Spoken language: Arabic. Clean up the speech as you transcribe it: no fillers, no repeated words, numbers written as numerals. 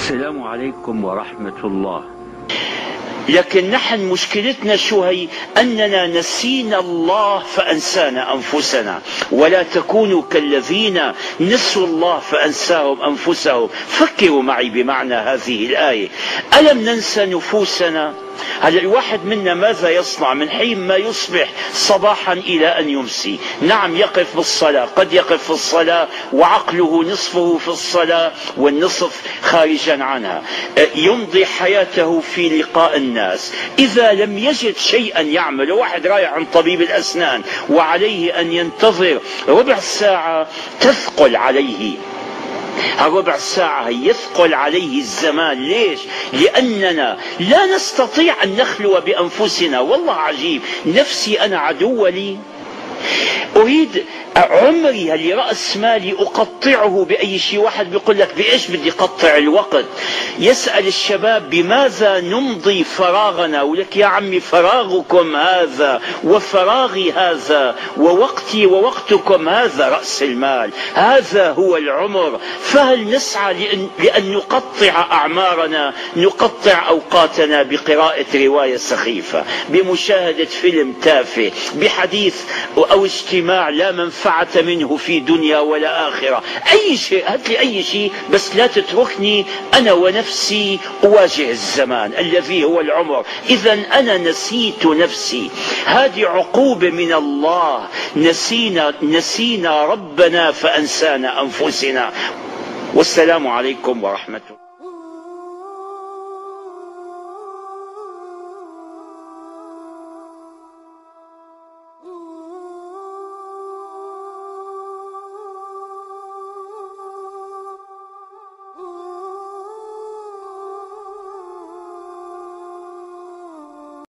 السلام عليكم ورحمة الله. لكن نحن مشكلتنا شو هي؟ أننا نسينا الله فأنسانا أنفسنا. ولا تكونوا كالذين نسوا الله فأنساهم أنفسهم. فكروا معي بمعنى هذه الآية. ألم ننسى نفوسنا؟ هذا الواحد منا ماذا يصنع من حين ما يصبح صباحا إلى أن يمسي؟ نعم، يقف بالصلاة، قد يقف في الصلاة وعقله نصفه في الصلاة والنصف خارجا عنها. يمضي حياته في لقاء الناس. إذا لم يجد شيئا يعمل، واحد رايح عند طبيب الأسنان وعليه أن ينتظر ربع ساعة، تثقل عليه الربع ساعة، يثقل عليه الزمان. ليش؟ لأننا لا نستطيع أن نخلو بأنفسنا. والله عجيب، نفسي أنا عدو لي. أريد عمري اللي رأس مالي أقطعه بأي شيء. واحد بيقول لك بإيش بدي قطع الوقت؟ يسأل الشباب بماذا نمضي فراغنا؟ ولك يا عمي فراغكم هذا وفراغي هذا ووقتي ووقتكم هذا رأس المال، هذا هو العمر. فهل نسعى لأن نقطع أعمارنا، نقطع أوقاتنا بقراءة رواية سخيفة، بمشاهدة فيلم تافه، بحديث أو اجتماع لا منفعة منه في دنيا ولا آخرة؟ أي شيء، هات لي أي شيء، بس لا تتركني أنا ونفسي أواجه الزمان الذي هو العمر. إذا أنا نسيت نفسي. هذه عقوبة من الله. نسينا ربنا فأنسانا أنفسنا. والسلام عليكم ورحمة الله.